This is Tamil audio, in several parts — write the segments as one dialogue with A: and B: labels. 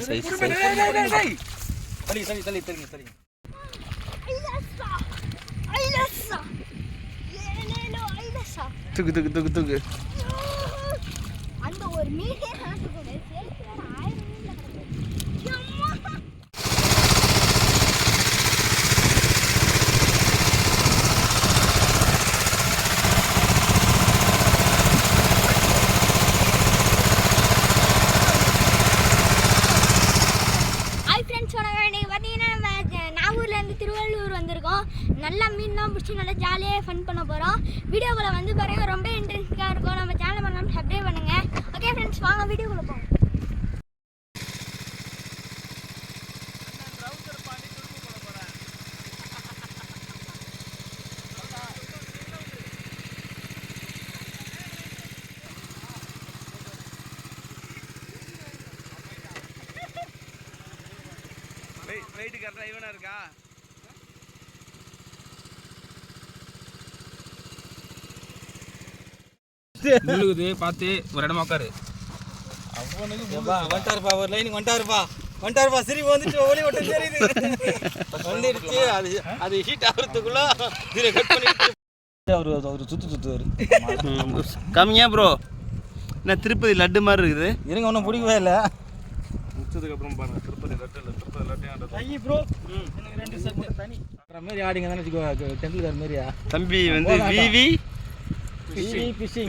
A: சைஸ் தூக்கு தூக்கு தூக்கு தூக்கு.
B: அந்த ஒரு மீனே திருவள்ளூர் வந்திருக்கோம். நல்லா மீன்லாம் பிடிச்சி நல்லா ஜாலியாக ஃபன் பண்ண போகிறோம். வீடியோக்குள்ள வந்து பாருங்க, ரொம்ப இன்ட்ரெஸ்டிங்காக இருக்கும். நம்ம சேனல் பண்ணலாம் சப்ஸ்கிரைப் பண்ணுங்க. ஓகே ஃப்ரெண்ட்ஸ், வாங்க வீடியோக்குள்ள போவோம்.
A: வெயிட் கரெக்டாக ஈவனாக இருக்கா?
C: முழுகுது பார்த்து ஒரு இடமா உட்காரு.
D: வந்துட்டாருப்பா, ஒரு லைனுக்கு வந்துட்டாருப்பா. சரி வந்துட்டு ஒளி ஓட்டம் தெரியுது வந்துடுச்சு. அது ஹீட் ஆகிறதுக்குள்ள கட் பண்ணிட்டு அவர் சுற்றுவார்.
A: கம்மியா ப்ரோ, என்ன திருப்பதி லட்டு மாதிரி இருக்குது.
D: இருங்க, ஒன்றும் பிடிக்கவே இல்லை.
C: முடிச்சதுக்கப்புறம் பாருங்க, திருப்பதி லட்டு இல்லை, திருப்பதி லட்டு
D: ப்ரோ ரெண்டு செட் தனி மாரி ஆடிங்க தானே வச்சுக்கோ, டெம்பிள்கார் மாரியா.
A: தம்பி வந்து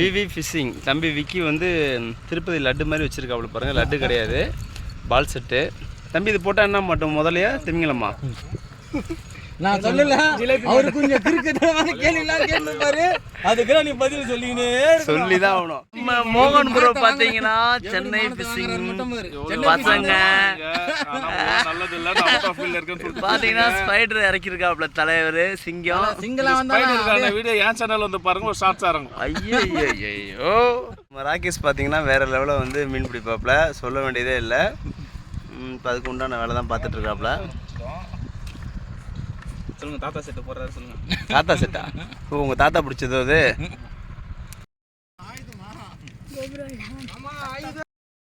A: விவி ஃபிஷிங். தம்பி விக்கி வந்து திருப்பதி லட்டு மாதிரி வச்சுருக்காப்புல பாருங்க. லட்டு கிடையாது, பால் செட்டு. தம்பி இது போட்டால் என்ன மட்டும் முதலையா திமிங்கலமா?
D: நான் சொல்லல, அவரு கொஞ்சம் கிரிக்கெட்டான கேள்விலாம் கேட்பாரு, அதுக்கு நீ பதில்
A: சொல்லிதான் ஆகணும். மோகன் ப்ரோ பார்த்தீங்கன்னா சென்னை ஃபிஷிங் பசங்க பார்த்தீங்கன்னா ஸ்பைடர் இறக்கிருக்காப்புல தலைவர் சிங்கம்.
C: வீடியோ என் சேனல் வந்து பாருங்க, ஒரு ஷார்ட்ஸாக இருக்கும்.
A: ஐயோ ராகேஷ் பார்த்தீங்கன்னா வேற லெவலில் வந்து மீன் பிடிப்பாப்புல, சொல்ல வேண்டியதே இல்லை. இப்போ அதுக்கு உண்டான வேலை தான் பார்த்துட்டு இருக்காப்புல.
C: சொல்லுங்க, தாத்தா செட்டு போடுறாரு சொல்லுங்க.
A: தாத்தா செட்டா? ஓ, உங்க தாத்தா பிடிச்சது அது.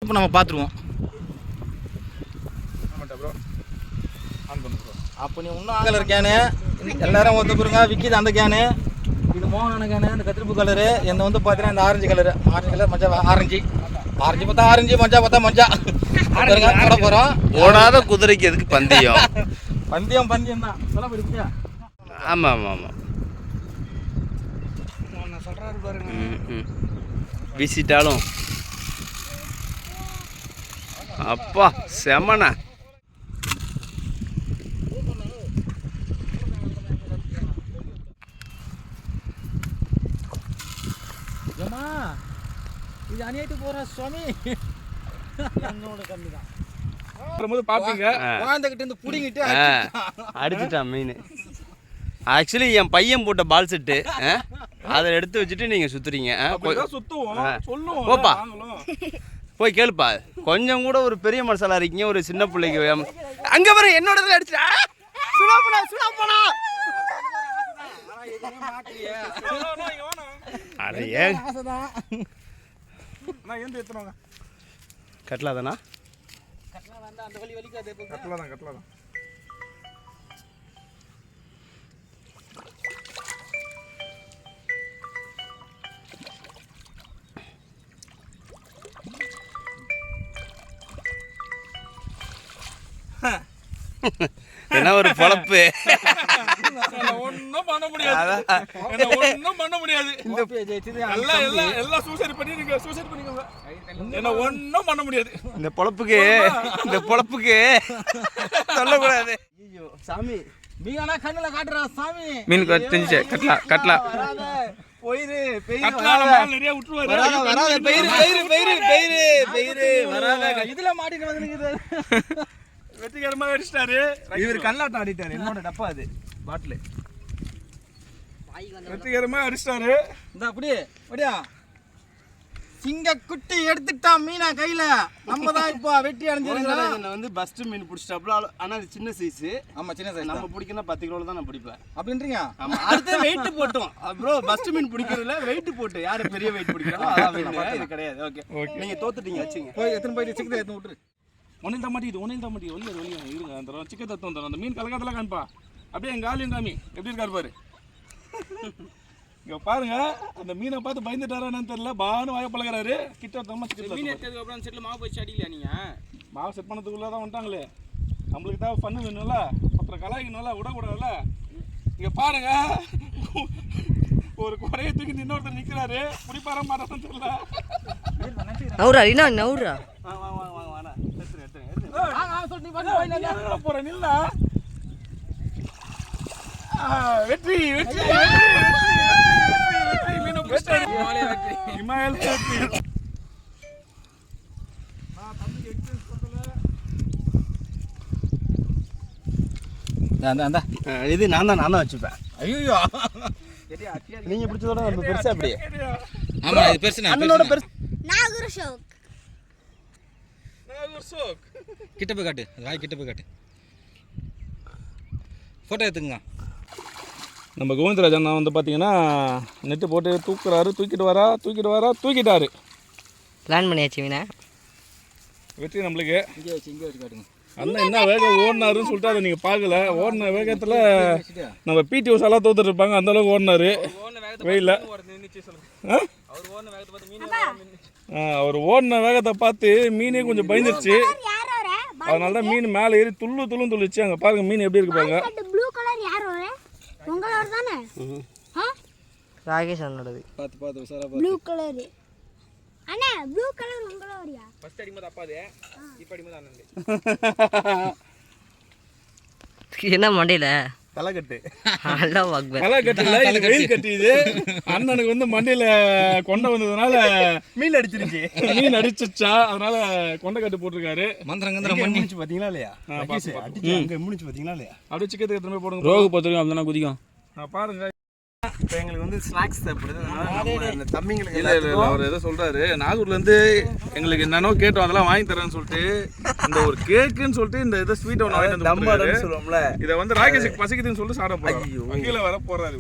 D: இப்போ நம்ம பார்த்துருவோம். அப்போ நீ இன்னும் கலர் கேனு எல்லாரும் ஒத்துக்குறங்க. விற்கிது அந்த கேனு, இது மோகனான கேனு, அந்த கத்திரிப்பு கலரு. என்ன வந்து பார்த்தீங்கன்னா இந்த ஆரஞ்சு கலரு, மஞ்சா ஆரஞ்சு பார்த்தா ஆரஞ்சு, மஞ்சா பார்த்தா மஞ்சா. போட போகிறோம்.
A: ஓடாத குதிரைக்கு எதுக்கு பந்தயம்?
D: பந்தயம் தான் சொல்ல போயிருக்கியா?
A: ஆமாம் ஆமாம் ஆமாம்,
D: சொல்கிறாரு பாருங்க.
A: வீசிட்டாலும் அப்பா செம்மண்ணா.
D: ஏமா இது அணியாட்டு போகிற சுவாமி, என்னோட கம்மி தான்.
C: பார்ப்பீங்க
D: குழந்தைகிட்ட இருந்து புடிங்கிட்டு
A: அடிச்சுட்டான் மீன். ஆக்சுவலி என் பையன் போட்ட பால் செட்டு அதை எடுத்து வச்சுட்டு நீங்கள் சுற்றுறீங்க. போப்பா, போய் கேளுப்பா. கொஞ்சம் கூட ஒரு பெரிய மனசாலா இருக்கீங்க, ஒரு சின்ன பிள்ளைக்கு. அங்கே வர என்னோட இதில் அடிச்சுட்டா சுடாப்பனா. அடையே கட்டலாதானா?
D: அந்த வலி வலிக்காது.
C: கட்டலாம்.
A: என்ன ஒரு பொழப்பு.
C: ஒன்றும் பண்ண முடியாது. எல்லாம் சூசைட் பண்ணி நீங்க சூசைட் பண்ணிக்கோங்க. என்ன ஒன்றும் பண்ண முடியாது.
A: இந்த பொழப்புக்கு சொல்லக்கூடாது.
D: ஐயோ சாமி, மீனா கண்ணுல காட்டுறா சாமி.
C: மீன் தெரிஞ்சு கட்டலாம்
D: போயிரு
C: நிறைய விட்டுருவாரு.
D: வராத பெயிரு வராத. இதுல மாட்டிட்டு வந்துருக்குது.
C: வெற்றிகரமாக அடிச்சிட்டாரு.
D: இவர் கல்லாட்டம் ஆடிட்டாரு. என்னோட டப்பா அது பாட்டில்.
C: வெற்றிகரமாக அடிச்சிட்டாரு.
D: இந்த அப்படியா சிங்க குட்டி எடுத்துட்டான் மீனா கையில. நம்ம தான் இப்போ வெற்றி அடைஞ்சிருக்கோம்.
A: நான் வந்து பஸ்ட் மீன் பிடிச்சிட்டாப்ல. ஆனால் அது சின்ன சைஸு.
D: ஆமாம், சின்ன சைஸ்.
A: நம்ம பிடிக்கணும் 10 கிலோவில் தான் நான் பிடிப்பேன்
D: அப்படின்றீங்க.
A: ஆமாம், அடுத்த வெயிட் போட்டோம் ப்ரோ. பஸ்ட் மீன் பிடிக்கிறதுல வெயிட் போட்டு யார் பெரிய வெயிட் பிடிக்கிறோம் அதான் மீன். இது கிடையாது. ஓகே, நீங்கள் தோத்துட்டீங்க. வச்சுங்க
D: போய் எத்தனை போயிட்டு சிக்கத்தை எடுத்து விட்டுரு.
C: ஒன்னில் தான் மாட்டிக்கிது வெளியே இருங்க அந்த சிக்கன் தத்துவம் வந்துடும் அந்த மீன் கலக்காதெல்லாம் காமிப்பா அப்படியே எங்கள் ஆளையும் காமி எப்படி இருக்காரு பாரு இங்கே பாருங்க அந்த மீனை பார்த்து பயந்துட்டாரான்னு தெரியல பானு வாய பழகிறாரு கிட்ட தம்மா சிக்கன் மீன் எடுத்ததுக்கு அப்புறம் செட்டில் மாவு போச்சு அடிக்கலையா நீங்கள் மாவு செட் பண்ணதுக்குள்ளே தான் வந்துட்டாங்களே நம்மளுக்கு தான் பண்ணு வேணும்ல அப்புறம் கலாய்க்கணும்ல விடக்கூடாதுல்ல இங்கே பாருங்க ஒரு குறைய தூக்கி இன்னொருத்தர் நிற்கிறாரு பிடிப்பார மாட்டான்னு தெரியல
E: நவுரா என்ன நவுரா
C: போறேன் இல்ல வெற்றி
A: இது நான் தான் வச்சுப்பேன்.
D: ஐயோ
A: நீங்க பிடிச்சதோட நம்ம பெருசா அப்படியே.
D: ஆமா இது பெருசு
A: அண்ணனோட பெருசு.
B: நாகூர் ஷோக்
D: கிட்ட போய் காட்டு ராய் கிட்ட போய் காட்டு ஃபோட்டோ எடுத்துங்க.
C: நம்ம கோவிந்தராஜன் வந்து பார்த்தீங்கன்னா நெட்டு போட்டு தூக்கிட்டாரு
E: பிளான் பண்ணியாச்சு மீனா
C: வெற்றி நம்மளுக்கு.
D: இங்கே வச்சு காட்டுங்க.
C: அண்ணன் என்ன வேகம் ஓடினாருன்னு சொல்லிட்டு அதை நீங்கள் பார்க்கல. ஓடின வேகத்தில் நம்ம பிடி உஷாலாம் தோத்துட்டு இருப்பாங்க அந்த அளவுக்கு ஓடினாரு வெயில. அவர் ஓடின வேகத்தை பார்த்து மீனே கொஞ்சம் பயந்துருச்சு. அதனால தான் மீன் மேலே ஏறி துள்ளுச்சு. அங்கே பாருங்க மீன் எப்படி இருக்கு பாருங்க.
B: ப்ளூ கலர் யாரோட உங்களோட தானே
E: ராகேஷ் அண்ணோடது.
D: பார்த்து உசாரா
B: ப்ளூ கலர் அண்ணா ப்ளூ கலர் உங்களோடயா
C: ஃபர்ஸ்ட் அடிமது அப்பாதே இப்போ அடிமது அண்ணன்
E: என்ன மண்டையில
A: தலைக்கட்டு
E: நல்லா வாக்பே
C: தலைக்கட்டுல இது வெயில் கட்டிது. அண்ணனுக்கு வந்து மண்டையில கொண்டை வந்ததுனால
A: மீன் அடிச்சிருச்சு.
C: மீன் அடிச்சிச்சா அதனால கொண்டை கட்டு போட்டிருக்காரு.
D: மந்திரங்கந்திரம்
A: அங்க
D: பண்ணி
A: முடிச்சு பாத்தீங்களா இல்லையா? அடிச்சு அங்க முடிச்சு பாத்தீங்களா இல்லையா?
C: அப்படியே சிக்கத்துக்கு எத்தனை போய் போடுங்க. ரோகு பத்திரிக்கை அப்படின்னா குதிக்கும். பாருங்க
A: இப்போ எங்களுக்கு வந்து ஸ்நாக்ஸ் தேவைப்படுது. அந்த தம்பிங்களுக்கு
C: இல்லை அவர் ஏதோ சொல்கிறாரு நாகூர்லேருந்து எங்களுக்கு என்னென்னோ கேட்டோம் அதெல்லாம் வாங்கி தரேன்னு சொல்லிட்டு இந்த ஒரு கேக்குன்னு சொல்லிட்டு இந்த இதை ஸ்வீட் ஒன்று வாங்கிட்டு வந்து
A: சொல்லுவோம்ல.
C: இதை வந்து ராகேஷுக்கு பசிக்குதுன்னு சொல்லிட்டு சாப்பிட போகிறாரு. கீழே வர போகிறாரு.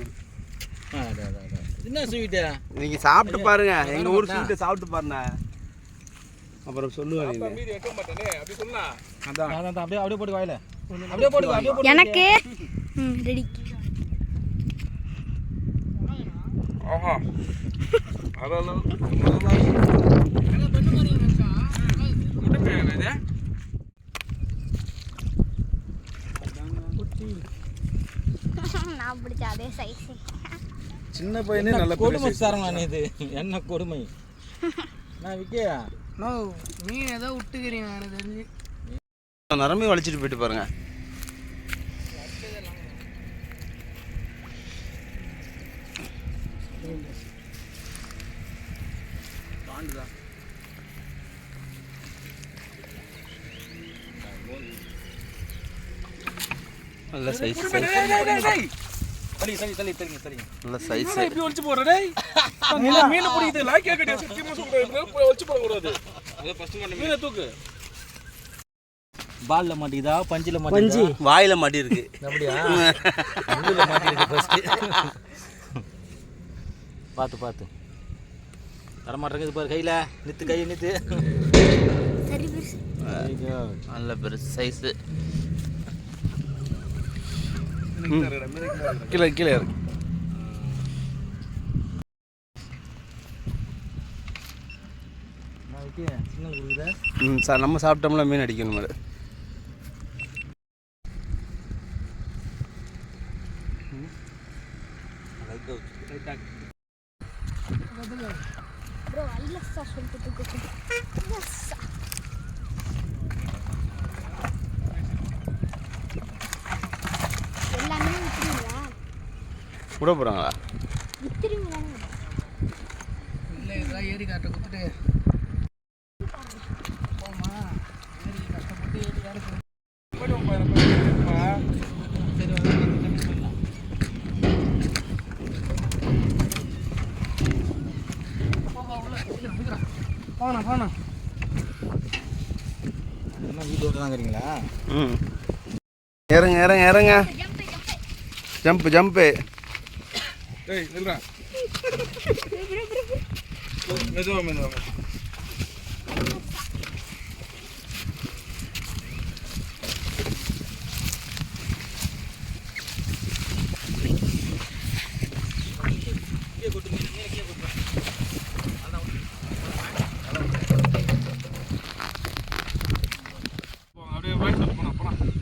D: என்ன ஸ்வீட்டா
A: நீங்க சாப்பிட்டு பாருங்க. எங்க ஊர் ஸ்வீட்டை சாப்பிட்டு பாருங்க அப்புறம் சொல்லுவாங்க.
C: மீதி வைக்க மாட்டேனே அப்படி சொன்னா
D: அதான் அப்படியே போட்டு வாயில அப்படியே போட்டு
B: எனக்கு ரெடி.
C: ஆஹா அதெல்லாம்
B: நான் பிடிச்ச அதே சைஸ்.
C: சின்ன பையனே நல்ல
D: கொடுமை சாரங்க. இது என்ன கொடுமை நான் விக்கியா
E: மீன் ஏதோ விட்டுக்கிறீங்க எனக்கு தெரிஞ்சு.
A: நரம்பி வலிச்சிட்டு போயிட்டு பாருங்க. நல்ல சைஸ் நல்ல சைஸ்.
C: இப்படி ஒளிச்சு போற டேய் மீன் பிடிக்குது லாக்கியா கட்டி சத்தியமா சொல்றேன் ஒளிச்சு போட கூடாது. அத ஃபர்ஸ்ட் பண்ண மீனை தூக்கு.
D: பால்ல மாட்டிக்குதா பஞ்சில மாட்டிக்குதா
A: வாயில மாட்டி இருக்கு.
D: அப்படியா முள்ளுல மாட்டிருக்கு ஃபர்ஸ்ட். பார்த்து வர மாட்டேங்குது பாரு கையில நித்து கையை நித்து.
B: சரி பெருசு
A: நல்ல பெருசு சைஸ்.
C: கீழே இருக்கு.
D: நான் விக்கியா சிக்னல் கொடுக்குதா.
A: சார் நம்ம சாப்பிட்டோம்ல மீன் அடிக்கணும் மாதிரி.
B: ப்ரோ ஐலஸ்ஸா சொல்லிட்டு எல்லாமே வித்துறீங்களா?
A: விட போகிறாங்களா?
B: வித்துறீங்களா?
E: இல்லை இதெல்லாம் ஏறி காட்ட கொடுத்துட்டு போமா ஏறி கஷ்டப்பட்டு ஏறி வேலை சரி போனா
D: என்ன வீட்டோட தாங்கிறீங்களா.
A: இறங்க ஜம்ப்பு.
C: டேய் நில்றா. மெதுவா பாய்.